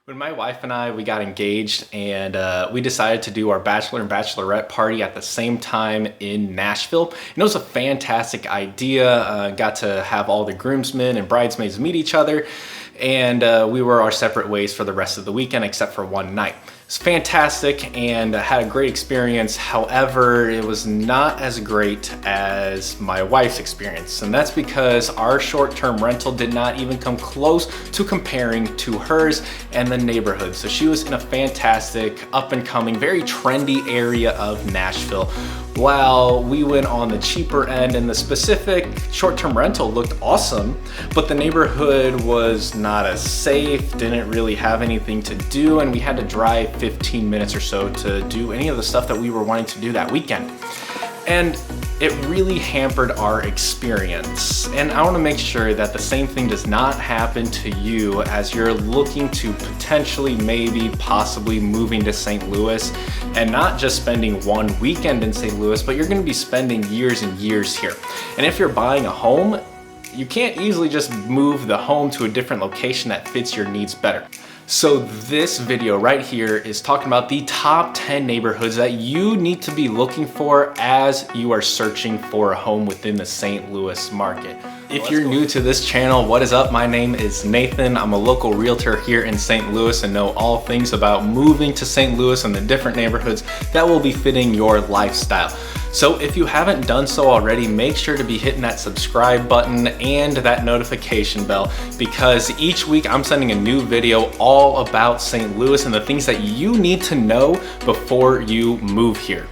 When my wife and I, we got engaged and we decided to do our bachelor and bachelorette party at the same time in Nashville. And it was a fantastic idea. Got to have all the groomsmen and bridesmaids meet each other. And we were our separate ways for the rest of the weekend except for one night. It's fantastic and had a great experience. However, it was not as great as my wife's experience. And that's because our short-term rental did not even come close to comparing to hers and the neighborhood. So she was in a fantastic, up and coming, very trendy area of Nashville. While we went on the cheaper end, and the specific short-term rental looked awesome, but the neighborhood was not as safe, didn't really have anything to do, and we had to drive 15 minutes or so to do any of the stuff that we were wanting to do that weekend. And it really hampered our experience. And I want to make sure that the same thing does not happen to you as you're looking to potentially, maybe, possibly moving to St. Louis, and not just spending one weekend in St. Louis, but you're going to be spending years and years here. And if you're buying a home, you can't easily just move the home to a different location that fits your needs better. So this video right here is talking about the top 10 neighborhoods that you need to be looking for as you are searching for a home within the St. Louis market. If you're new to this channel, what is up? My name is Nathan. I'm a local realtor here in St. Louis and know all things about moving to St. Louis and the different neighborhoods that will be fitting your lifestyle. So if you haven't done so already, make sure to be hitting that subscribe button and that notification bell, because each week I'm sending a new video all about St. Louis and the things that you need to know before you move here.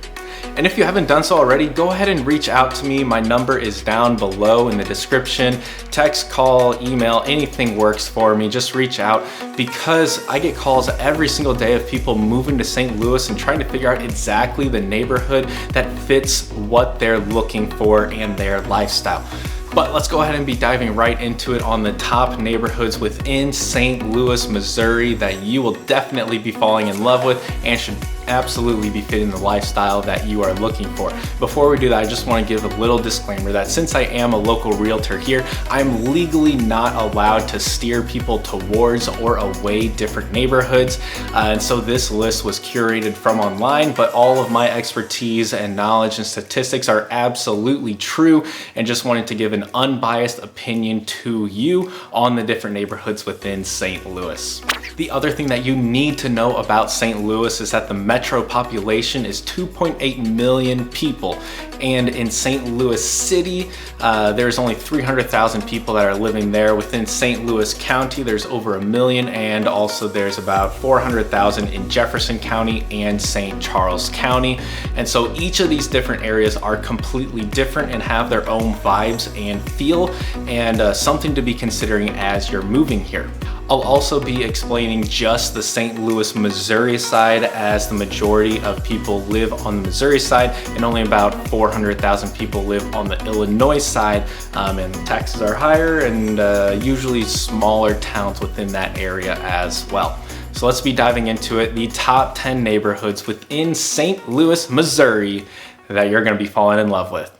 And if you haven't done so already, go ahead and reach out to me. My number is down below in the description. Text, call, email, anything works for me. Just reach out, because I get calls every single day of people moving to St. Louis and trying to figure out exactly the neighborhood that fits what they're looking for and their lifestyle. But let's go ahead and be diving right into it on the top neighborhoods within St. Louis, Missouri that you will definitely be falling in love with and should absolutely be fitting the lifestyle that you are looking for. Before we do that, I just want to give a little disclaimer that since I am a local realtor here, I'm legally not allowed to steer people towards or away different neighborhoods. And so this list was curated from online, but all of my expertise and knowledge and statistics are absolutely true, and just wanted to give an unbiased opinion to you on the different neighborhoods within St. Louis. The other thing that you need to know about St. Louis is that the metro population is 2.8 million people. And in St. Louis City, there's only 300,000 people that are living there. Within St. Louis County, there's over 1 million, and also there's about 400,000 in Jefferson County and St. Charles County. And so each of these different areas are completely different and have their own vibes and feel, and something to be considering as you're moving here. I'll also be explaining just the St. Louis, Missouri side, as the majority of people live on the Missouri side and only about 400,000 people live on the Illinois side, and taxes are higher and usually smaller towns within that area as well. So let's be diving into it. The top 10 neighborhoods within St. Louis, Missouri that you're going to be falling in love with.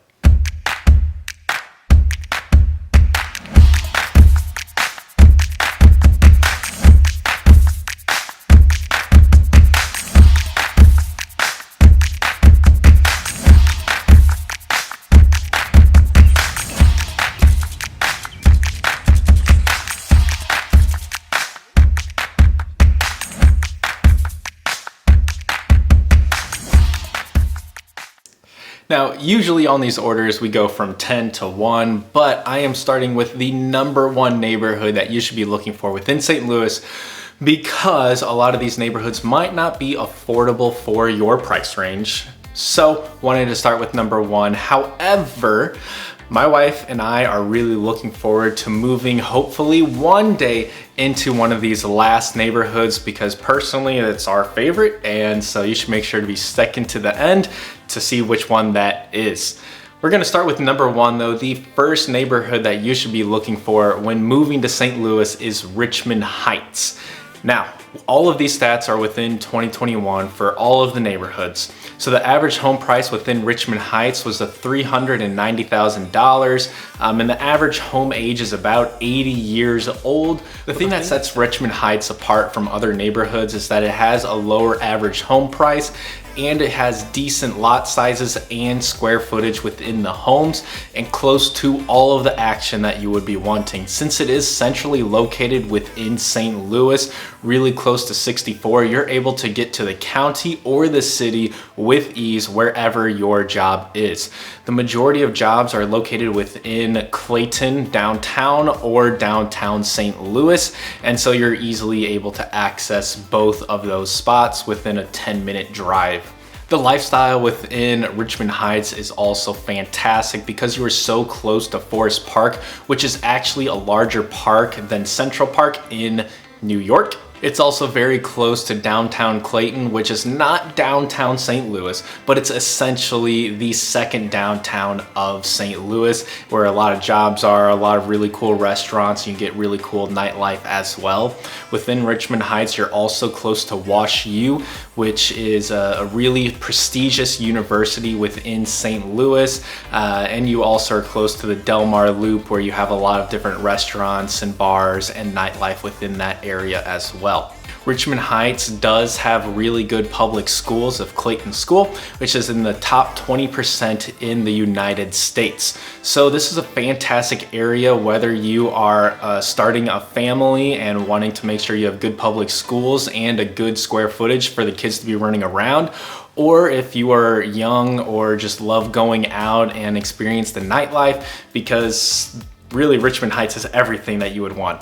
Now, usually on these orders, we go from 10 to 1, but I am starting with the number 1 neighborhood that you should be looking for within St. Louis, because a lot of these neighborhoods might not be affordable for your price range. So, wanted to start with number 1. However, my wife and I are really looking forward to moving, hopefully one day, into one of these last neighborhoods, because personally it's our favorite, and so you should make sure to be sticking to the end to see which one that is. We're going to start with number 1 though. The first neighborhood that you should be looking for when moving to St. Louis is Richmond Heights. Now, all of these stats are within 2021 for all of the neighborhoods. So the average home price within Richmond Heights was $390,000, and the average home age is about 80 years old. The thing that sets Richmond Heights apart from other neighborhoods is that it has a lower average home price, and it has decent lot sizes and square footage within the homes, and close to all of the action that you would be wanting. Since it is centrally located within St. Louis, really close to 64, you're able to get to the county or the city with ease wherever your job is. The majority of jobs are located within Clayton, downtown, or downtown St. Louis, and so you're easily able to access both of those spots within a 10-minute drive. The lifestyle within Richmond Heights is also fantastic because you are so close to Forest Park, which is actually a larger park than Central Park in New York. It's also very close to downtown Clayton, which is not downtown St. Louis, but it's essentially the second downtown of St. Louis, where a lot of jobs are, a lot of really cool restaurants. You can get really cool nightlife as well. Within Richmond Heights, you're also close to Wash U, which is a really prestigious university within St. Louis. And you also are close to the Del Mar Loop, where you have a lot of different restaurants and bars and nightlife within that area as well. Richmond Heights does have really good public schools of Clayton School, which is in the top 20% in the United States. So this is a fantastic area whether you are starting a family and wanting to make sure you have good public schools and a good square footage for the kids to be running around, or if you are young or just love going out and experience the nightlife, because really Richmond Heights has everything that you would want.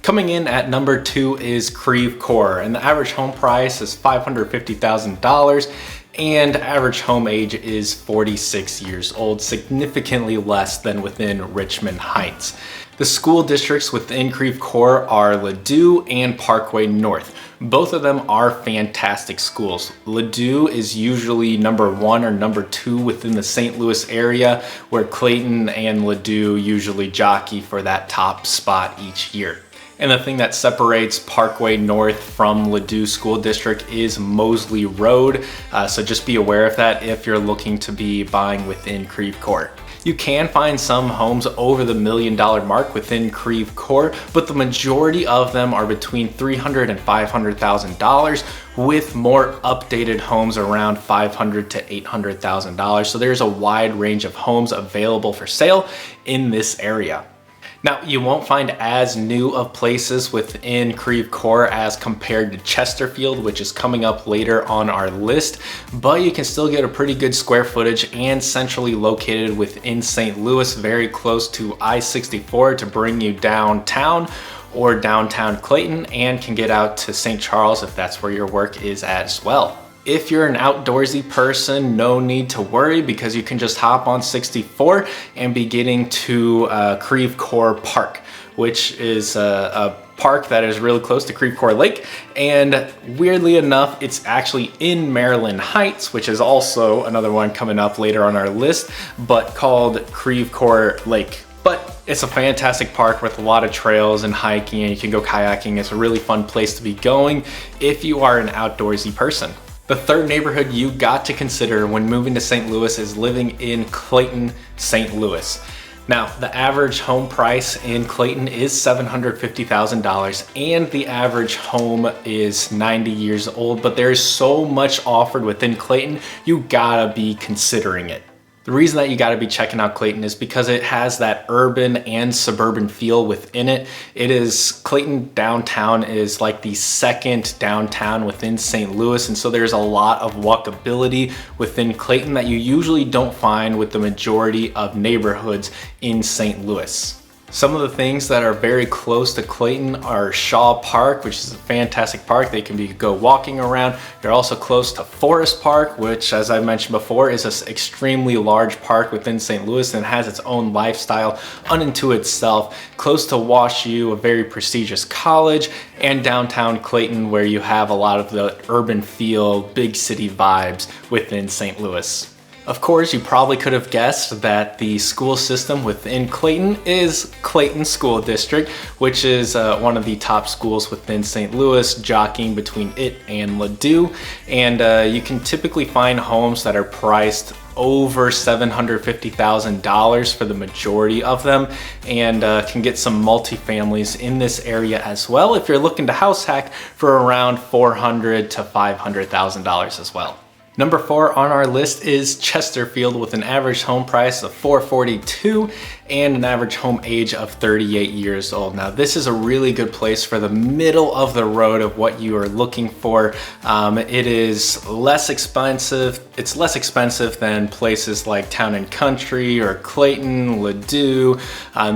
Coming in at number 2 is Creve Coeur, and the average home price is $550,000, and average home age is 46 years old, significantly less than within Richmond Heights. The school districts within Creve Coeur are Ladue and Parkway North. Both of them are fantastic schools. Ladue is usually number 1 or number 2 within the St. Louis area, where Clayton and Ladue usually jockey for that top spot each year. And the thing that separates Parkway North from Ladue School District is Mosley Road. So just be aware of that if you're looking to be buying within Creve Coeur. You can find some homes over the $1 million mark within Creve Coeur, but the majority of them are between $300,000 and $500,000, with more updated homes around $500,000 to $800,000. So there's a wide range of homes available for sale in this area. Now, you won't find as new of places within Creve Coeur as compared to Chesterfield, which is coming up later on our list, but you can still get a pretty good square footage and centrally located within St. Louis, very close to I-64 to bring you downtown or downtown Clayton, and can get out to St. Charles if that's where your work is at as well. If you're an outdoorsy person, no need to worry, because you can just hop on 64 and be getting to Creve Coeur Park, which is a park that is really close to Creve Coeur Lake. And weirdly enough, it's actually in Maryland Heights, which is also another one coming up later on our list, but called Creve Coeur Lake. But it's a fantastic park with a lot of trails and hiking, and you can go kayaking. It's a really fun place to be going if you are an outdoorsy person. The third neighborhood you got to consider when moving to St. Louis is living in Clayton, St. Louis. Now, the average home price in Clayton is $750,000, and the average home is 90 years old, but there's so much offered within Clayton, you gotta be considering it. The reason that you gotta be checking out Clayton is because it has that urban and suburban feel within it. Clayton downtown is like the second downtown within St. Louis, and so there's a lot of walkability within Clayton that you usually don't find with the majority of neighborhoods in St. Louis. Some of the things that are very close to Clayton are Shaw Park, which is a fantastic park. They can go walking around. You're also close to Forest Park, which, as I mentioned before, is an extremely large park within St. Louis and has its own lifestyle unto itself. Close to Wash U, a very prestigious college, and downtown Clayton, where you have a lot of the urban feel, big city vibes within St. Louis. Of course, you probably could have guessed that the school system within Clayton is Clayton School District, which is one of the top schools within St. Louis, jockeying between it and Ladue. And you can typically find homes that are priced over $750,000 for the majority of them, and can get some multifamilies in this area as well if you're looking to house hack for around $400,000 to $500,000 as well. Number 4 on our list is Chesterfield, with an average home price of $442,000 and an average home age of 38 years old. Now, this is a really good place for the middle of the road of what you are looking for. It is less expensive. It's less expensive than places like Town and Country or Clayton, Ladue,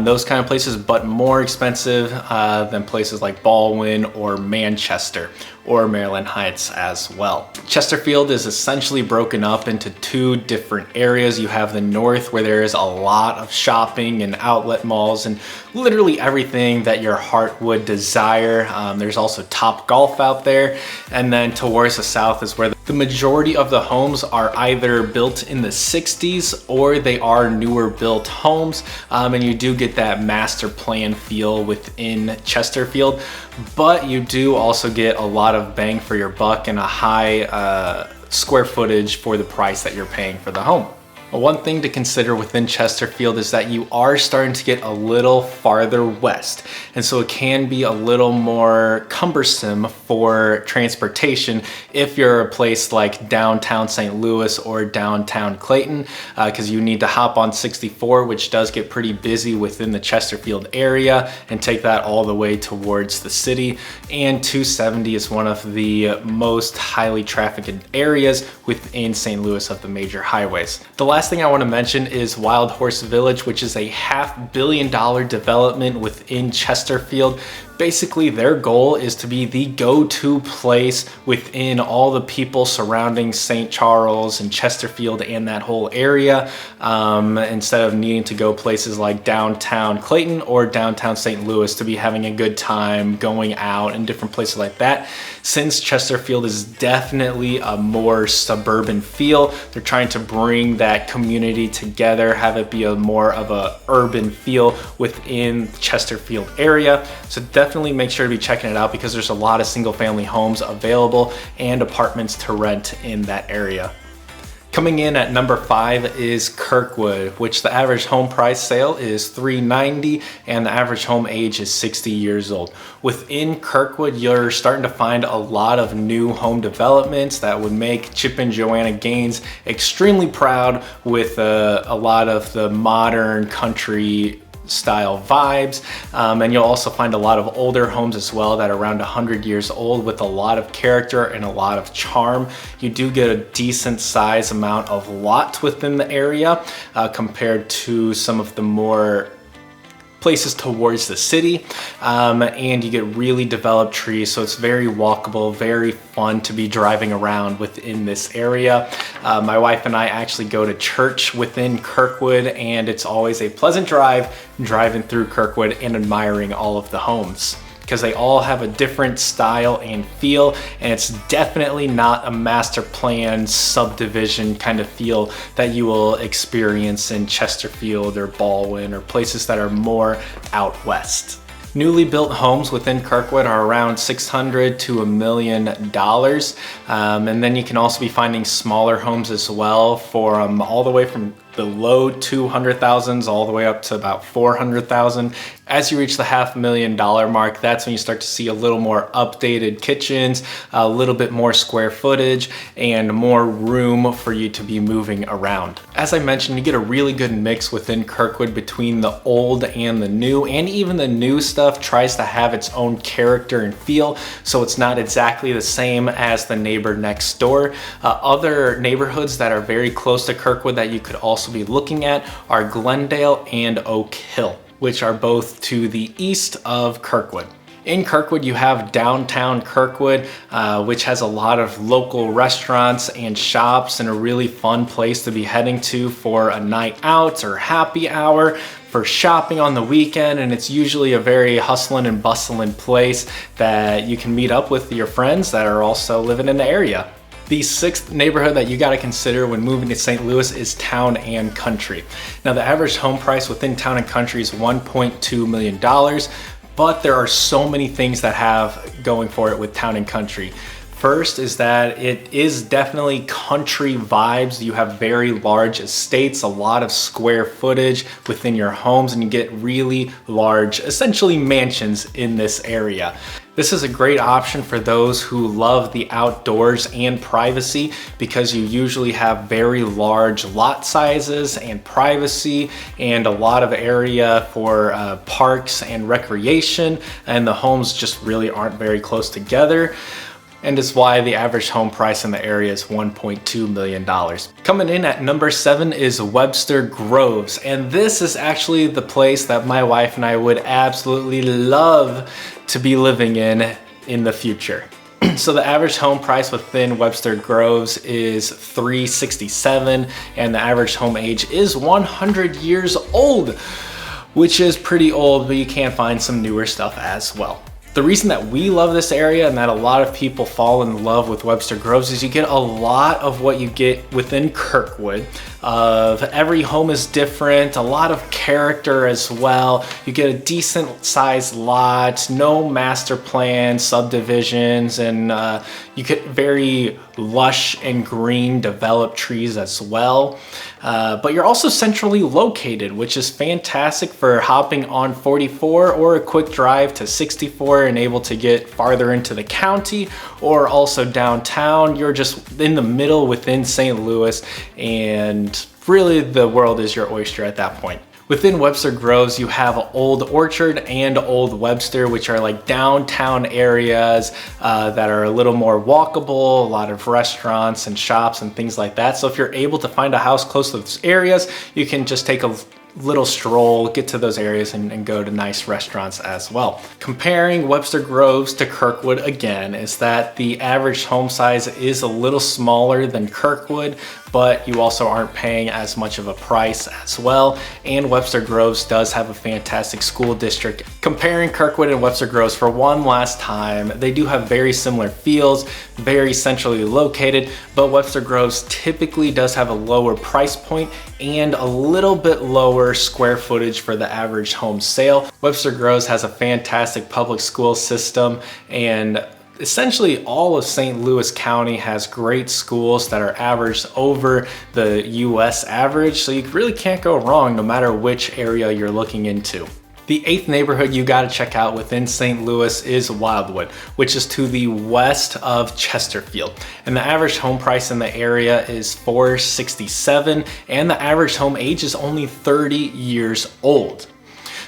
those kind of places, but more expensive than places like Balwin or Manchester or Maryland Heights as well. Chesterfield is essentially broken up into 2 different areas. You have the north, where there is a lot of shopping and outlet malls and literally everything that your heart would desire. There's also Top Golf out there. And then towards the south is where the majority of the homes are either built in the 60s or they are newer built homes. And you do get that master plan feel within Chesterfield, but you do also get a lot of bang for your buck and a high square footage for the price that you're paying for the home. One thing to consider within Chesterfield is that you are starting to get a little farther west, and so it can be a little more cumbersome for transportation if you're a place like downtown St. Louis or downtown Clayton, because you need to hop on 64, which does get pretty busy within the Chesterfield area, and take that all the way towards the city. And 270 is one of the most highly trafficked areas within St. Louis of the major highways. The last thing I want to mention is Wild Horse Village, which is a $500 million development within Chesterfield. Basically, their goal is to be the go-to place within all the people surrounding St. Charles and Chesterfield and that whole area, instead of needing to go places like downtown Clayton or downtown St. Louis to be having a good time going out and different places like that. Since Chesterfield is definitely a more suburban feel, they're trying to bring that community together, have it be a more of a urban feel within Chesterfield area. So definitely make sure to be checking it out, because there's a lot of single family homes available and apartments to rent in that area. Coming in at number 5 is Kirkwood, which the average home price sale is $390,000 and the average home age is 60 years old. Within Kirkwood, you're starting to find a lot of new home developments that would make Chip and Joanna Gaines extremely proud, with a lot of the modern country style vibes, and you'll also find a lot of older homes as well that are around 100 years old with a lot of character and a lot of charm. You do get a decent size amount of lots within the area compared to some of the more places towards the city, and you get really developed trees, so it's very walkable, very fun to be driving around within this area. My wife and I actually go to church within Kirkwood, and it's always a pleasant drive driving through Kirkwood and admiring all of the homes, because they all have a different style and feel, and it's definitely not a master plan subdivision kind of feel that you will experience in Chesterfield or Balwin or places that are more out west. Newly built homes within Kirkwood are around $600,000 to $1 million. And then you can also be finding smaller homes as well for all the way from the low 200,000s all the way up to about 400,000. As you reach the $500,000 mark, that's when you start to see a little more updated kitchens, a little bit more square footage, and more room for you to be moving around. As I mentioned, you get a really good mix within Kirkwood between the old and the new, and even the new stuff tries to have its own character and feel, so it's not exactly the same as the neighbor next door. Other neighborhoods that are very close to Kirkwood that you could also be looking at are Glendale and Oak Hill, which are both to the east of Kirkwood. In Kirkwood, you have downtown Kirkwood, which has a lot of local restaurants and shops, and a really fun place to be heading to for a night out or happy hour, for shopping on the weekend. And it's usually a very hustling and bustling place that you can meet up with your friends that are also living in the area. The sixth neighborhood that you got to consider when moving to St. Louis is Town and Country. Now, the average home price within Town and Country is $1.2 million, but there are so many things that have going for it with Town and Country. First is that it is definitely country vibes. You have very large estates, a lot of square footage within your homes, and you get really large, essentially mansions in this area. This is a great option for those who love the outdoors and privacy, because you usually have very large lot sizes and privacy and a lot of area for parks and recreation, and the homes just really aren't very close together. And is why the average home price in the area is $1.2 million. Coming in at number 7 is Webster Groves. And this is actually the place that my wife and I would absolutely love to be living in the future. So the average home price within Webster Groves is $367, and the average home age is 100 years old, which is pretty old, but you can find some newer stuff as well. The reason that we love this area and that a lot of people fall in love with Webster Groves is you get a lot of what you get within Kirkwood. Every home is different, a lot of character as well. You get a decent sized lot, no master plan subdivisions, and you get very lush and green developed trees as well. But you're also centrally located, which is fantastic for hopping on 44 or a quick drive to 64 and able to get farther into the county, or also downtown. You're just in the middle within St. Louis, and really the world is your oyster at that point. Within Webster Groves, you have Old Orchard and Old Webster, which are like downtown areas that are a little more walkable, a lot of restaurants and shops and things like that. So if you're able to find a house close to those areas, you can just take a little stroll, get to those areas, and go to nice restaurants as well. Comparing Webster Groves to Kirkwood again is that the average home size is a little smaller than Kirkwood, but you also aren't paying as much of a price as well. And Webster Groves does have a fantastic school district. Comparing Kirkwood and Webster Groves for one last time, they do have very similar feels, very centrally located, but Webster Groves typically does have a lower price point and a little bit lower square footage for the average home sale. Webster Groves has a fantastic public school system, and essentially all of St. Louis County has great schools that are averaged over the US average, so you really can't go wrong no matter which area you're looking into. The 8th neighborhood you gotta check out within St. Louis is Wildwood, which is to the west of Chesterfield. And the average home price in the area is $467, and the average home age is only 30 years old.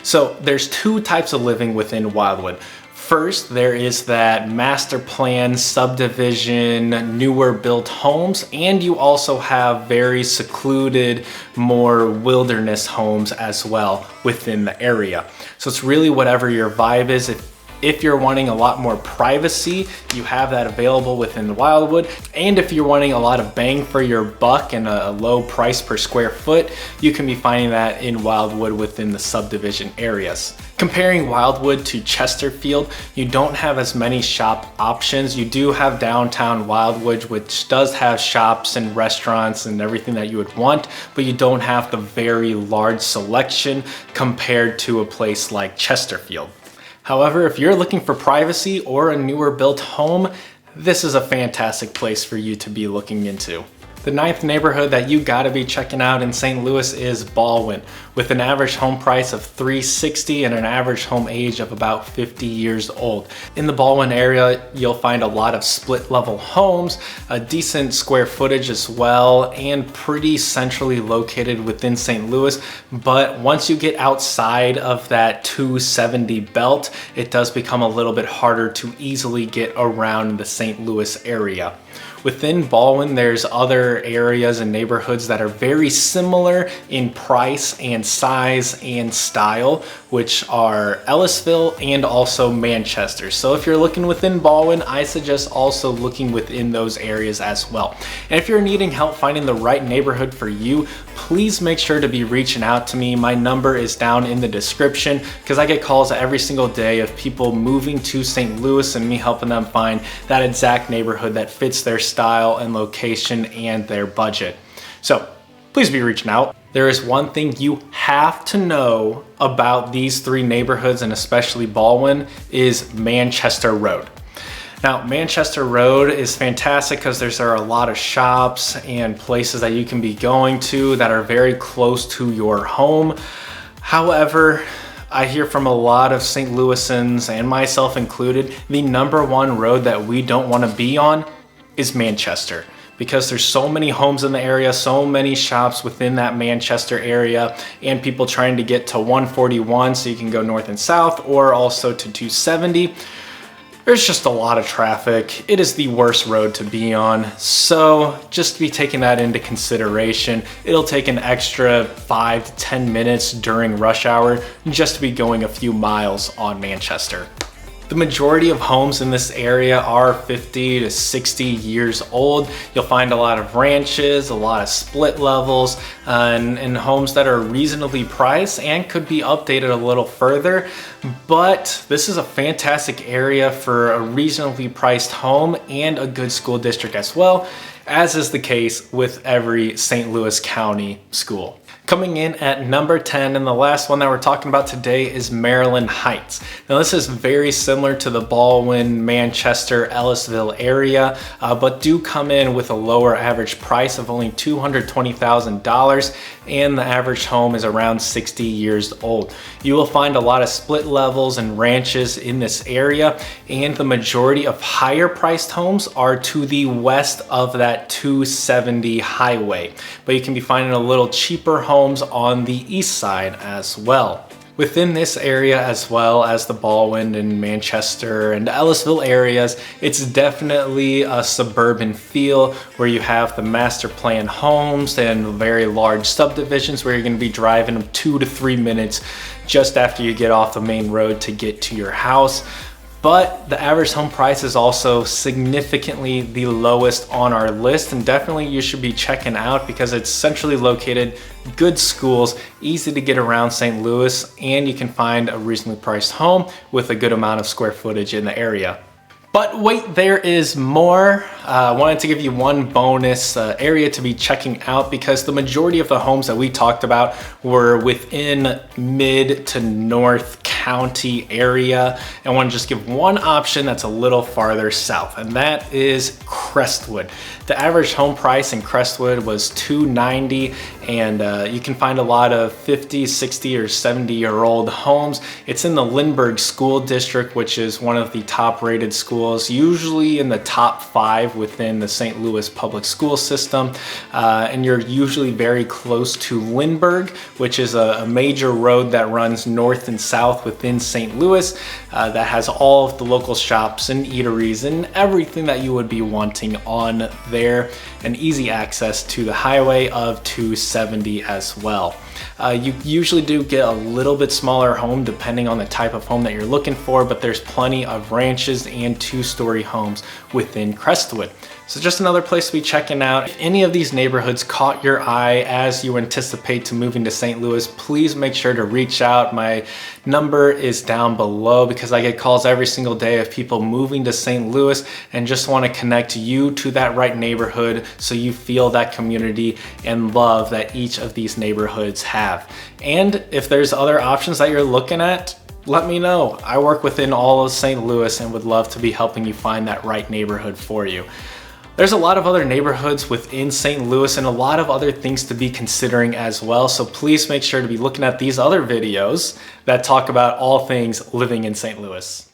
So there's two types of living within Wildwood. First, there is that master plan subdivision, newer built homes, and you also have very secluded, more wilderness homes as well within the area. So it's really whatever your vibe is. If you're wanting a lot more privacy, you have that available within Wildwood. And if you're wanting a lot of bang for your buck and a low price per square foot, you can be finding that in Wildwood within the subdivision areas. Comparing Wildwood to Chesterfield, you don't have as many shop options. You do have downtown Wildwood, which does have shops and restaurants and everything that you would want, but you don't have the very large selection compared to a place like Chesterfield. However, if you're looking for privacy or a newer built home, this is a fantastic place for you to be looking into. The 9th neighborhood that you gotta be checking out in St. Louis is Balwin, with an average home price of $360 and an average home age of about 50 years old. In the Balwin area, you'll find a lot of split level homes, a decent square footage as well, and pretty centrally located within St. Louis. But once you get outside of that 270 belt, it does become a little bit harder to easily get around the St. Louis area. Within Balwin, there's other areas and neighborhoods that are very similar in price and size and style, which are Ellisville and also Manchester. So if you're looking within Balwin, I suggest also looking within those areas as well. And if you're needing help finding the right neighborhood for you, please make sure to be reaching out to me. My number is down in the description, because I get calls every single day of people moving to St. Louis and me helping them find that exact neighborhood that fits their style and location and their budget. So please be reaching out. There is one thing you have to know about these three neighborhoods, and especially Balwin, is Manchester Road. Now, Manchester Road is fantastic because there are a lot of shops and places that you can be going to that are very close to your home. However, I hear from a lot of St. Louisans, and myself included, the number one road that we don't want to be on is Manchester, because there's so many homes in the area, so many shops within that Manchester area, and people trying to get to 141 so you can go north and south, or also to 270. There's just a lot of traffic. It is the worst road to be on. So just be taking that into consideration. It'll take an extra 5 to 10 minutes during rush hour just to be going a few miles on Manchester. The majority of homes in this area are 50 to 60 years old. You'll find a lot of ranches, a lot of split levels, and homes that are reasonably priced and could be updated a little further. But this is a fantastic area for a reasonably priced home and a good school district as well, as is the case with every St. Louis County school. Coming in at number 10, and the last one that we're talking about today, is Maryland Heights. Now this is very similar to the Balwin, Manchester, Ellisville area, but do come in with a lower average price of only $220,000, and the average home is around 60 years old. You will find a lot of split levels and ranches in this area, and the majority of higher priced homes are to the west of that 270 highway, but you can be finding a little cheaper homes on the east side as well. Within this area, as well as the Balwin and Manchester and Ellisville areas, it's definitely a suburban feel where you have the master plan homes and very large subdivisions where you're going to be driving 2 to 3 minutes just after you get off the main road to get to your house. But the average home price is also significantly the lowest on our list, and definitely you should be checking out because it's centrally located, good schools, easy to get around St. Louis, and you can find a reasonably priced home with a good amount of square footage in the area. But wait, there is more. I wanted to give you one bonus area to be checking out, because the majority of the homes that we talked about were within mid to north county area. And I want to just give one option that's a little farther south, and that is Crestwood. The average home price in Crestwood was $290, and you can find a lot of 50, 60, or 70-year-old homes. It's in the Lindbergh School District, which is one of the top rated schools, usually in the top 5 within the St. Louis public school system. And you're usually very close to Lindbergh, which is a major road that runs north and south within St. Louis that has all of the local shops and eateries and everything that you would be wanting on there, and easy access to the highway of 270 as well. You usually do get a little bit smaller home depending on the type of home that you're looking for, but there's plenty of ranches and 2-story homes within Crestwood. So just another place to be checking out. If any of these neighborhoods caught your eye as you anticipate to moving to St. Louis, please make sure to reach out. My number is down below because I get calls every single day of people moving to St. Louis and just want to connect you to that right neighborhood so you feel that community and love that each of these neighborhoods have. And if there's other options that you're looking at, let me know. I work within all of St. Louis and would love to be helping you find that right neighborhood for you. There's a lot of other neighborhoods within St. Louis and a lot of other things to be considering as well. So please make sure to be looking at these other videos that talk about all things living in St. Louis.